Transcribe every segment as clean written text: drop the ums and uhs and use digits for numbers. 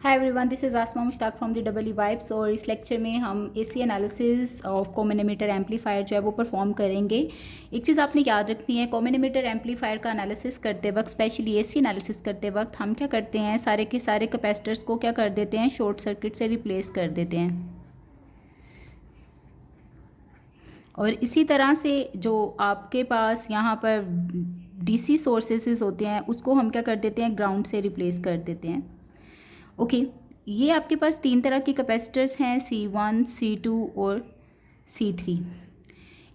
Hi everyone, this is Asma Mushtaq from the double E vibes. और इस lecture में हम AC analysis of common emitter amplifier जो है वो परफॉर्म करेंगे। एक चीज़ आपने याद रखनी है, कॉमन एमिटर एम्पलीफायर का एनालिसिस करते वक्त, स्पेशली एसी एनालिसिस करते वक्त हम क्या करते हैं, सारे के सारे कैपेसिटर्स को क्या कर देते हैं, शॉर्ट सर्किट से रिप्लेस कर देते हैं। और इसी तरह से जो आपके पास यहाँ पर डीसी सोर्सेस होते हैं उसको हम क्या कर देते हैं, ग्राउंड से रिप्लेस कर देते हैं। ओके ये आपके पास तीन तरह के कैपेसिटर्स हैं, C1, C2 और C3।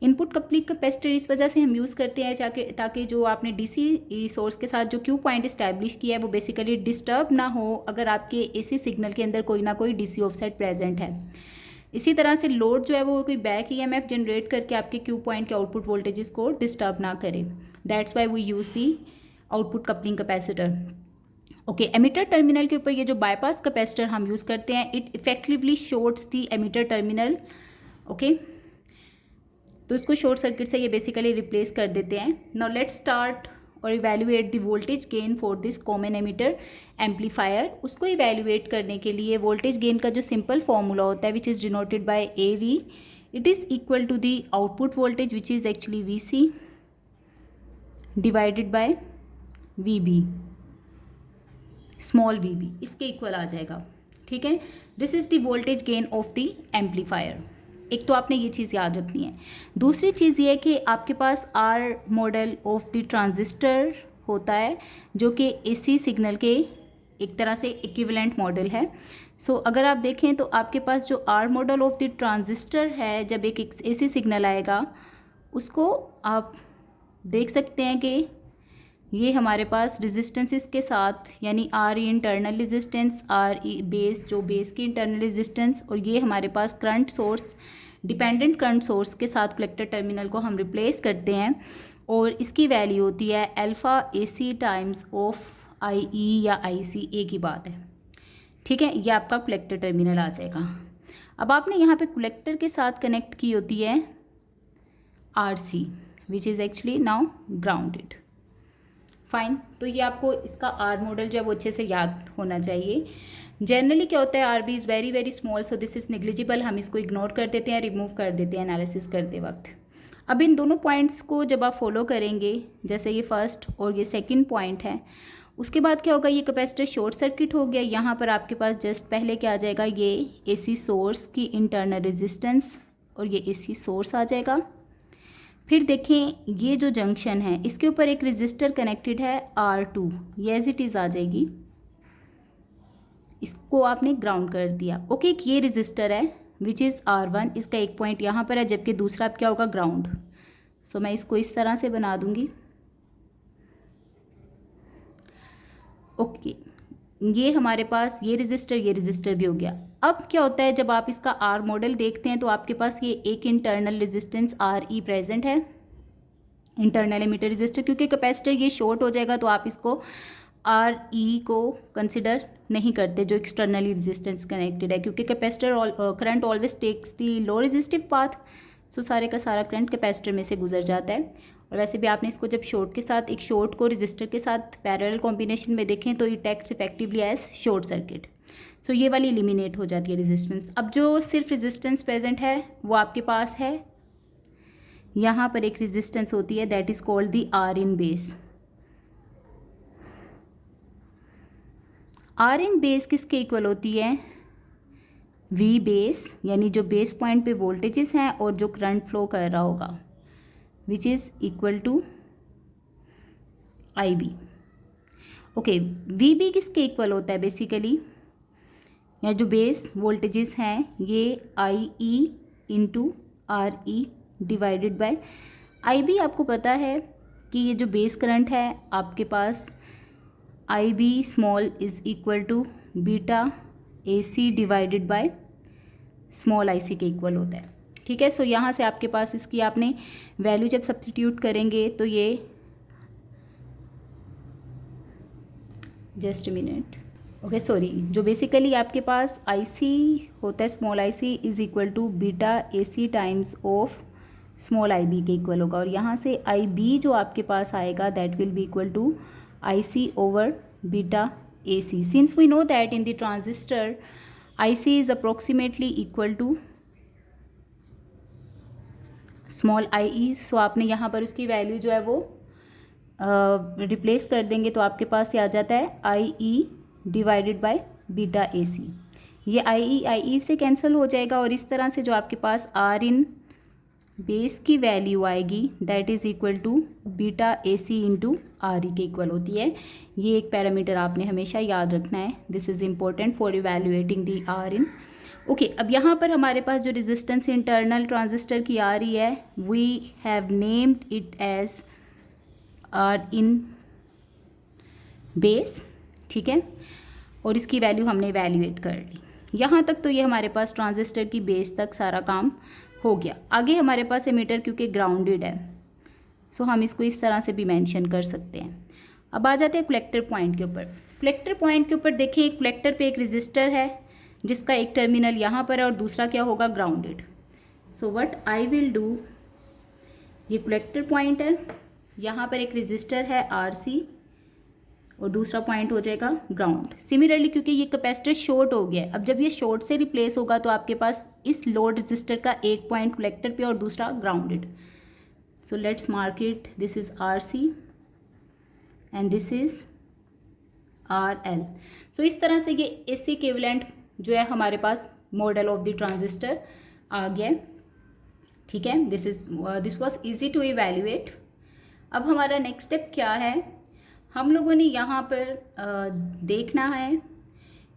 इनपुट कपलिंग कैपेसिटर इस वजह से हम यूज़ करते हैं ताकि जो आपने डीसी सोर्स के साथ जो क्यू पॉइंट इस्टेब्लिश किया है वो बेसिकली डिस्टर्ब ना हो अगर आपके एसी सिग्नल के अंदर कोई ना कोई डीसी ऑफसेट प्रेजेंट है। इसी तरह से लोड जो है वो कोई बैक ईएमएफ जनरेट करके आपके क्यू पॉइंट के आउटपुट वोल्टेजेस को डिस्टर्ब ना करे। That's why we use the output coupling capacitor. Okay emitter terminal के ऊपर ये जो बाईपास कैपेसिटर हम यूज़ करते हैं, it effectively shorts the emitter terminal. Okay तो इसको शॉर्ट सर्किट से ये बेसिकली रिप्लेस कर देते हैं। नाउ लेट्स स्टार्ट और evaluate the voltage gain for this common emitter amplifier. उसको इवैल्यूएट करने के लिए वोल्टेज गेन का जो सिंपल फॉर्मूला होता है which is denoted by AV, it is equal to the output voltage which is actually VC divided by VB, small VB, इसके इक्वल आ जाएगा। ठीक है, this is the voltage gain of the amplifier. एक तो आपने ये चीज़ याद रखनी है। दूसरी चीज़ ये है कि आपके पास R model of the transistor होता है जो कि AC सिग्नल के एक तरह से इक्विवेलेंट मॉडल है। सो अगर आप देखें तो आपके पास जो R model of the transistor है, जब एक AC सिग्नल आएगा उसको आप देख सकते हैं कि ये हमारे पास रेजिस्टेंसेस के साथ, यानी R internal resistance, R base जो बेस की इंटरनल रेजिस्टेंस, और ये हमारे पास current source, dependent current source के साथ कलेक्टर टर्मिनल को हम रिप्लेस करते हैं और इसकी वैल्यू होती है alpha AC times of IE या IC, एक ही बात है। ठीक है, ये आपका कलेक्टर टर्मिनल आ जाएगा। अब आपने यहाँ पे कलेक्टर के साथ कनेक्ट की होती है RC which is actually now grounded. Fine, तो ये आपको इसका R मॉडल जो है वो अच्छे से याद होना चाहिए। जनरली क्या होता है, RB is very very small, so this is negligible, हम इसको इग्नोर कर देते हैं, रिमूव कर देते हैं एनालिसिस करते वक्त। अब इन दोनों पॉइंट्स को जब आप फॉलो करेंगे, जैसे ये फर्स्ट और ये सेकंड पॉइंट है, उसके बाद क्या होगा, ये कैपेसिटर शॉर्ट सर्किट हो गया। यहाँ पर आपके पास जस्ट पहले क्या आ जाएगा, ये AC सोर्स की इंटरनल रेजिस्टेंस और ये AC सोर्स आ जाएगा। फिर देखें ये जो जंक्शन है इसके ऊपर एक रेजिस्टर कनेक्टेड है R2, ये एज इट इज़ आ जाएगी, इसको आपने ग्राउंड कर दिया। ओके ये रेजिस्टर है विच इज़ R1, इसका एक पॉइंट यहाँ पर है जबकि दूसरा अब क्या होगा, ग्राउंड। सो मैं इसको इस तरह से बना दूंगी। ओके ये हमारे पास ये रेजिस्टर भी हो गया। अब क्या होता है, जब आप इसका R मॉडल देखते हैं तो आपके पास ये एक इंटरनल रेजिस्टेंस RE प्रेजेंट है, इंटरनल एमिटर रेजिस्टर, क्योंकि कैपेसिटर ये शॉर्ट हो जाएगा तो आप इसको RE को कंसिडर नहीं करते जो एक्सटर्नली रेजिस्टेंस कनेक्टेड है, क्योंकि capacitor current always takes the low resistive path. So सारे का सारा करंट कैपेसिटर में से गुजर जाता है। और वैसे भी आपने इसको जब शॉर्ट के साथ, एक शॉर्ट को रेजिस्टर के साथ पैरेलल कॉम्बिनेशन में देखें तो it acts effectively as short circuit. So ये वाली एलिमिनेट हो जाती है रेजिस्टेंस। अब जो सिर्फ रेजिस्टेंस प्रेजेंट है वो आपके पास है, यहाँ पर एक रेजिस्टेंस होती है that is called the R in base. R in base किसके इक्वल होती है, V बेस, यानी जो बेस पॉइंट पे वोल्टेजेस हैं और जो करंट फ्लो कर रहा होगा, which is equal to IB। Okay VB किसके इक्वल होता है बेसिकली, या जो बेस वोल्टेजेस हैं ये IE into RE divided by IB। आपको पता है कि ये जो बेस करंट है आपके पास IB small is equal to beta AC divided by small IC के इक्वल होता है। ठीक है, सो यहाँ से आपके पास इसकी आपने वैल्यू जब सब्स्टिट्यूट करेंगे तो ये, just a minute, okay sorry, जो बेसिकली आपके पास IC होता है small IC is equal to beta AC times of small IB के इक्वल होगा, और यहाँ से IB जो आपके पास आएगा that will be equal to IC over beta AC. Since we know that in the transistor IC is approximately equal to small IE, सो आपने यहाँ पर उसकी वैल्यू जो है वो रिप्लेस कर देंगे तो आपके पास ये आ जाता है IE divided by beta AC. ये IE से कैंसिल हो जाएगा और इस तरह से जो आपके पास R इन बेस की वैल्यू आएगी that is equal to beta AC into RE के इक्वल होती है. ये एक पैरामीटर आपने हमेशा याद रखना है. This is important for evaluating the R in. Okay, अब यहाँ पर हमारे पास जो रेजिस्टेंस इंटरनल ट्रांजिस्टर की आ रही है we have named it as R in base. ठीक है, और इसकी वैल्यू हमने इवैल्यूएट कर ली. यहाँ तक तो ये हमारे पास ट्रांजिस्टर की बेस तक सारा काम हो गया. आगे हमारे पास एमीटर क्योंकि ग्राउंडेड है सो हम इसको इस तरह से भी मेंशन कर सकते हैं. अब आ जाते हैं कलेक्टर पॉइंट के ऊपर. कलेक्टर पॉइंट के ऊपर देखिए, कलेक्टर पे एक रजिस्टर है जिसका एक टर्मिनल यहाँ पर है और दूसरा क्या होगा, grounded. So what I will do, ये कलेक्टर पॉइंट है, यहाँ पर एक रजिस्टर है RC और दूसरा पॉइंट हो जाएगा ग्राउंड. सिमिलरली क्योंकि ये कैपेसिटर शॉर्ट हो गया है, अब जब ये शॉर्ट से रिप्लेस होगा तो आपके पास इस लोड रजिस्टर का एक पॉइंट कलेक्टर पे और दूसरा grounded. So let's mark it, this is RC and this is RL. So इस तरह से ये AC इक्विवेलेंट जो है हमारे पास मॉडल ऑफ द ट्रांजिस्टर आ गया. ठीक है, this was easy to evaluate. अब हमारा नेक्स्ट स्टेप क्या है, हम लोगों ने यहाँ पर देखना है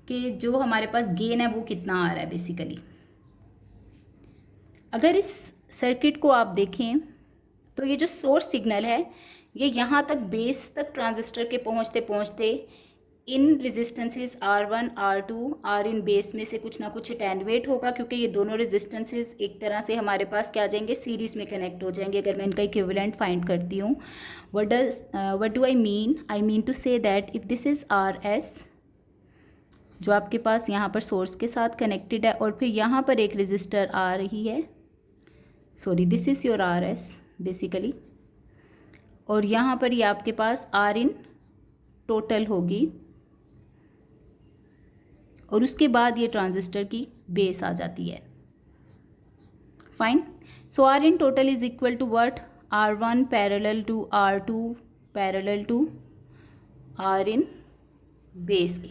कि जो हमारे पास गेन है वो कितना आ रहा है. बेसिकली अगर इस सर्किट को आप देखें तो ये जो सोर्स सिग्नल है ये यहाँ तक बेस तक ट्रांजिस्टर के पहुँचते पहुँचते इन resistances R1 R2 R in base में से कुछ ना कुछ अटेन्यूएट होगा क्योंकि ये दोनों रेजिस्टेंसेस एक तरह से हमारे पास क्या आ जाएंगे, सीरीज़ में कनेक्ट हो जाएंगे. अगर मैं इनका इक्विवेलेंट फाइंड करती हूँ, what do I mean to say that if this is RS जो आपके पास यहाँ पर सोर्स के साथ कनेक्टेड है और फिर यहाँ पर एक रजिस्टर आ रही है, sorry this is your RS basically, और यहाँ पर ये आपके पास R इन टोटल होगी और उसके बाद ये ट्रांजिस्टर की बेस आ जाती है. Fine. So R in total is equal to what, R1 parallel to R2 parallel to R in base के.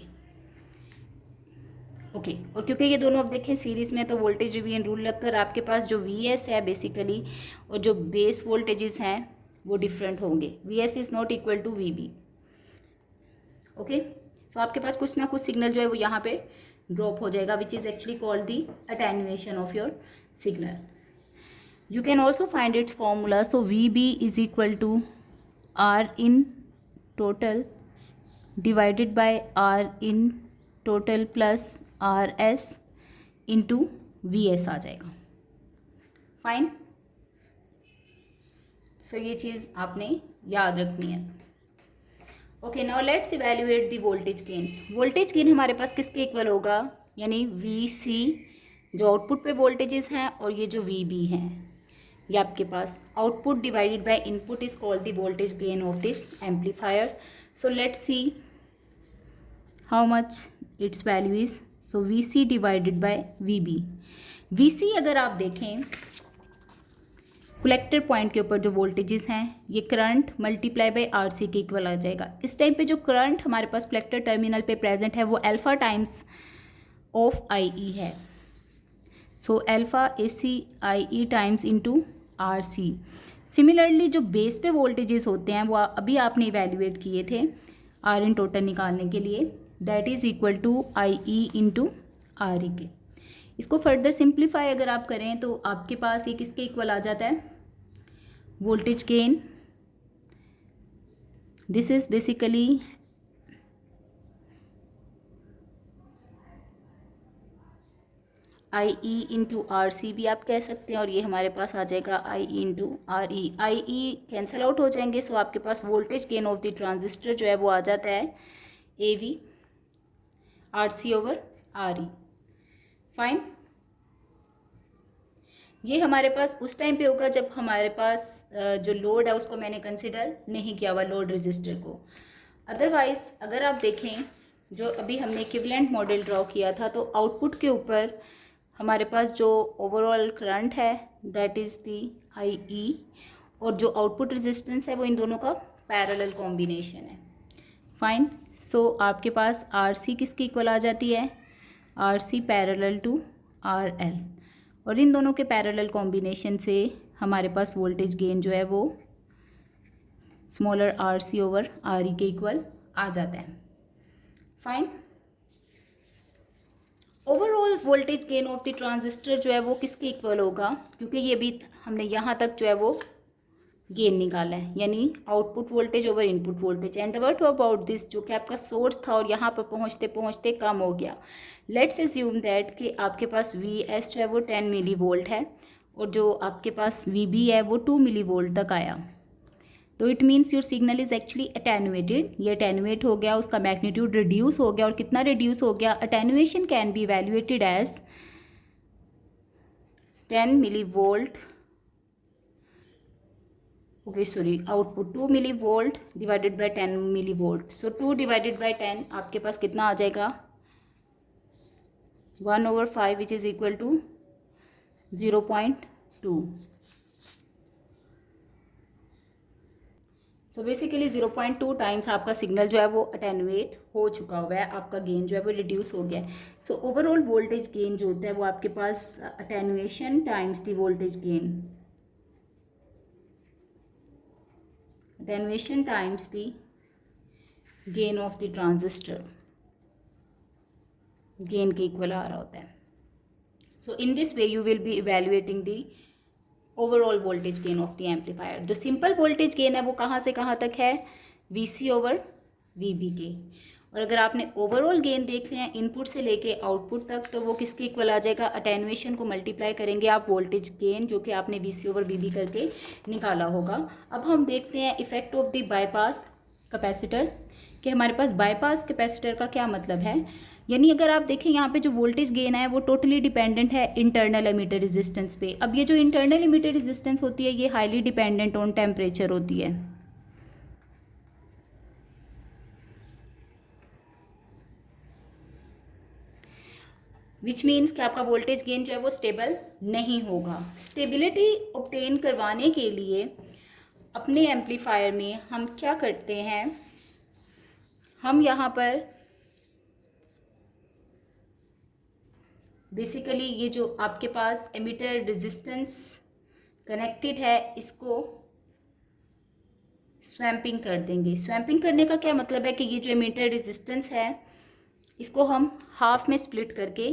ओके, और क्योंकि ये दोनों अब देखें सीरीज़ में तो वोल्टेज डिवीजन रूल लगकर आपके पास जो VS है बेसिकली और जो बेस वोल्टेजेस हैं वो डिफरेंट होंगे. VS is not equal to VB. Okay, so आपके पास कुछ ना कुछ सिग्नल जो है वो यहाँ पे ड्रॉप हो जाएगा which is actually called the attenuation of your signal. You can also find its formula. So VB is equal to R in total divided by R in total plus RS into VS आ जाएगा. Fine. So ये चीज़ आपने याद रखनी है. Okay, now let's evaluate the voltage gain. Voltage gain हमारे पास किसके इक्वल होगा, यानी VC जो आउटपुट पे वोल्टेजेस हैं और ये जो VB हैं ये आपके पास output divided by input is called the voltage gain of this amplifier. So let's see how much its value is. So VC divided by VB. VC अगर आप देखें कलेक्टर पॉइंट के ऊपर जो वोल्टेजेस हैं ये करंट मल्टीप्लाई बाय RC के इक्वल आ जाएगा. इस टाइम पे जो करंट हमारे पास कलेक्टर टर्मिनल पे प्रेजेंट है वो अल्फ़ा टाइम्स ऑफ IE है. सो alpha AC IE times into RC. Similarly जो बेस पे वोल्टेजेस होते हैं वो अभी आपने इवैल्यूएट किए थे R इन टोटल निकालने के लिए, that is equal to IE into RE के. इसको फर्दर सिंप्लीफाई अगर आप करें तो आपके पास ये किसके इक्वल आ जाता है, voltage gain. This is basically IE into RC भी आप कह सकते हैं और ये हमारे पास आ जाएगा IE into RE. IE cancel out हो जाएंगे. सो आपके पास voltage gain of the transistor जो है वो आ जाता है AV RC over RE. Fine. ये हमारे पास उस टाइम पे होगा जब हमारे पास जो लोड है उसको मैंने कंसिडर नहीं किया हुआ, लोड रेजिस्टर को. अदरवाइज अगर आप देखें जो अभी हमने इक्विवेलेंट मॉडल ड्रॉ किया था, तो आउटपुट के ऊपर हमारे पास जो ओवरऑल करंट है दैट इज़ दी IE, और जो आउटपुट रेजिस्टेंस है वो इन दोनों का पैरेलल कॉम्बिनेशन है। फाइन। सो आपके पास RC किसकी इक्वल आ जाती है, RC पैरेलल टू RL, और इन दोनों के पैरेलल कॉम्बिनेशन से हमारे पास वोल्टेज गेन जो है वो स्मॉलर RC ओवर RE के इक्वल आ जाता है। Fine. Overall voltage gain of the transistor जो है वो किसके इक्वल होगा, क्योंकि ये भी हमने यहाँ तक जो है वो गेन निकाला है, यानी output voltage over input voltage. And what about this, जो कि आपका सोर्स था और यहाँ पर पहुँचते पहुँचते कम हो गया। लेट्स एज्यूम दैट कि आपके पास VS जो है वो 10 मिली वोल्ट है और जो आपके पास VB है वो 2 मिली वोल्ट तक आया, तो it means your signal is actually attenuated. ये अटेनुएट हो गया, उसका मैग्नीट्यूड रिड्यूस हो गया, और कितना रिड्यूस हो गया, attenuation can be evaluated as 10 millivolt, okay sorry, output 2 millivolt divided by 10 millivolt. So 2 divided by 10 आपके पास कितना आ जाएगा, 1/5 which is equal to 0.2। So basically 0.2 times आपका सिग्नल जो है वो अटेनुएट हो चुका हुआ है, आपका गेन जो है वो रिड्यूस हो गया है। सो ओवरऑल वोल्टेज गेन जो होता है वो आपके पास attenuation times the voltage gain, attenuation times the gain of the transistor, gain के इक्वल आ रहा होता है। So in this way you will be evaluating the overall voltage gain of the amplifier. जो सिंपल वोल्टेज गेन है वो कहाँ से कहाँ तक है, VC ओवर VB के। और अगर आपने ओवरऑल गेन देख लिया है इनपुट से लेके आउटपुट तक, तो वो किसके इक्वल आ जाएगा, अटेनुएशन को मल्टीप्लाई करेंगे आप वोल्टेज गेन जो कि आपने VC ओवर VB करके निकाला होगा। अब हम देखते हैं effect of the bypass capacitor, कि हमारे पास बाईपास कैपेसिटर का क्या मतलब है। यानी अगर आप देखें यहाँ पे जो वोल्टेज गेन है वो टोटली डिपेंडेंट है इंटरनल एमिटर रेजिस्टेंस पे। अब ये जो इंटरनल एमिटर रेजिस्टेंस होती है ये हाईली डिपेंडेंट ऑन टेम्परेचर होती है। विच मीन्स कि आपका वोल्टेज गेन जो है वो स्टेबल नहीं होगा। स्टेबिलिटी ऑब्टेन करवाने के लिए अपने एम्पलीफायर में हम क्या करते हैं, हम यहाँ पर बेसिकली ये जो आपके पास एमिटर रेजिस्टेंस कनेक्टेड है इसको स्वैम्पिंग कर देंगे। स्वैम्पिंग करने का क्या मतलब है कि ये जो एमिटर रेजिस्टेंस है इसको हम हाफ में स्प्लिट करके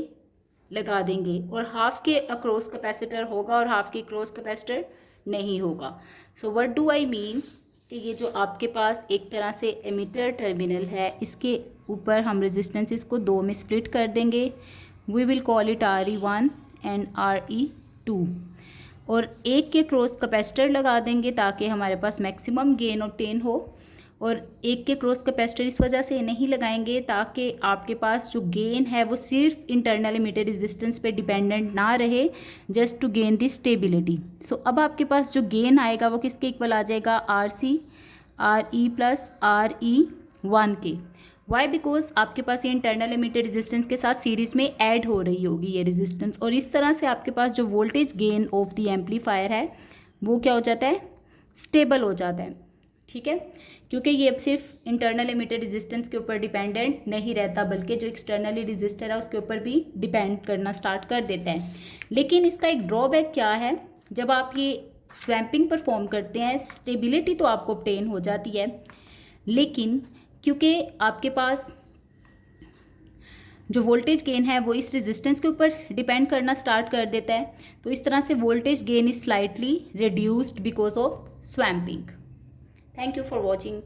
लगा देंगे, और हाफ के अक्रॉस कैपेसिटर होगा और हाफ के अक्रॉस कैपेसिटर नहीं होगा। So what do I mean कि ये जो आपके पास एक तरह से एमिटर टर्मिनल है इसके ऊपर हम रेजिस्टेंस इसको 2 में स्प्लिट कर देंगे। We will call it RE1 and RE2, और एक के क्रॉस कैपेसिटर लगा देंगे ताकि हमारे पास मैक्सिमम गेन ऑब्टेन हो। और एक के क्रॉस कैपेसिटर इस वजह से नहीं लगाएंगे ताकि आपके पास जो गेन है वो सिर्फ इंटरनल एमिटर रेजिस्टेंस पे डिपेंडेंट ना रहे, just to gain the stability. So अब आपके पास जो गेन आएगा वो किसके इक्वल आ जाएगा, RC RE प्लस RE1 के। वाई, बिकॉज आपके पास ये इंटरनल एमिटर रेजिस्टेंस के साथ सीरीज़ में ऐड हो रही होगी ये रेजिस्टेंस, और इस तरह से आपके पास जो voltage gain of the amplifier है वो क्या हो जाता है, स्टेबल हो जाता है। ठीक है, क्योंकि ये अब सिर्फ इंटरनल एमिटर रेजिस्टेंस के ऊपर डिपेंडेंट नहीं रहता बल्कि जो एक्सटर्नली रेजिस्टर है उसके ऊपर भी डिपेंड करना स्टार्ट कर देता है। लेकिन इसका एक ड्रॉबैक क्या है, जब आप ये स्वैम्पिंग परफॉर्म करते हैं स्टेबिलिटी तो आपको ऑब्टेन हो जाती है, लेकिन क्योंकि आपके पास जो वोल्टेज गेन है वो इस रेजिस्टेंस के ऊपर डिपेंड करना स्टार्ट कर देता है, तो इस तरह से voltage gain is slightly reduced because of swamping. Thank you for watching.